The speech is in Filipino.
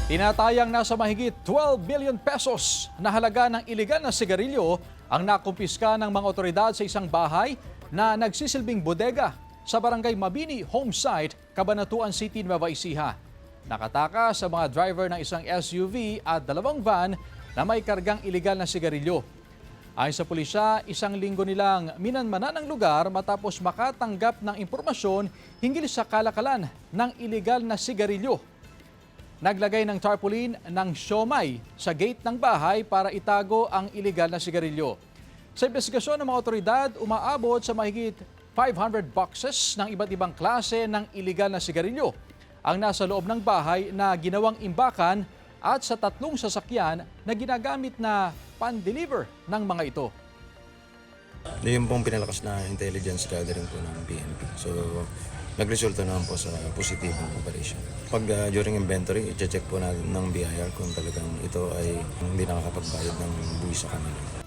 Tinatayang nasa mahigit 12 billion pesos na halaga ng iligal na sigarilyo ang nakumpiska ng mga otoridad sa isang bahay na nagsisilbing bodega sa barangay Mabini Homesite, Cabanatuan City, Nueva Ecija. Nakataka sa mga driver ng isang SUV at dalawang van na may kargang iligal na sigarilyo. Ayon sa pulisya, isang linggo nilang minanmanan ang lugar matapos makatanggap ng impormasyon hinggil sa kalakalan ng iligal na sigarilyo. Naglagay ng tarpaulin ng siomay sa gate ng bahay para itago ang iligal na sigarilyo. Sa investigasyon ng mga otoridad, umaabot sa mahigit 500 boxes ng iba't ibang klase ng iligal na sigarilyo ang nasa loob ng bahay na ginawang imbakan at sa 3 sasakyan na ginagamit na pan-deliver ng mga ito. Yung pong pinalakas na intelligence gathering po ng PNP. So, nagresulta naman po sa positibong operation. Pag during inventory, i-check po natin ng BIR kung talagang ito ay hindi nakakapagbayad ng buwis sa kanila.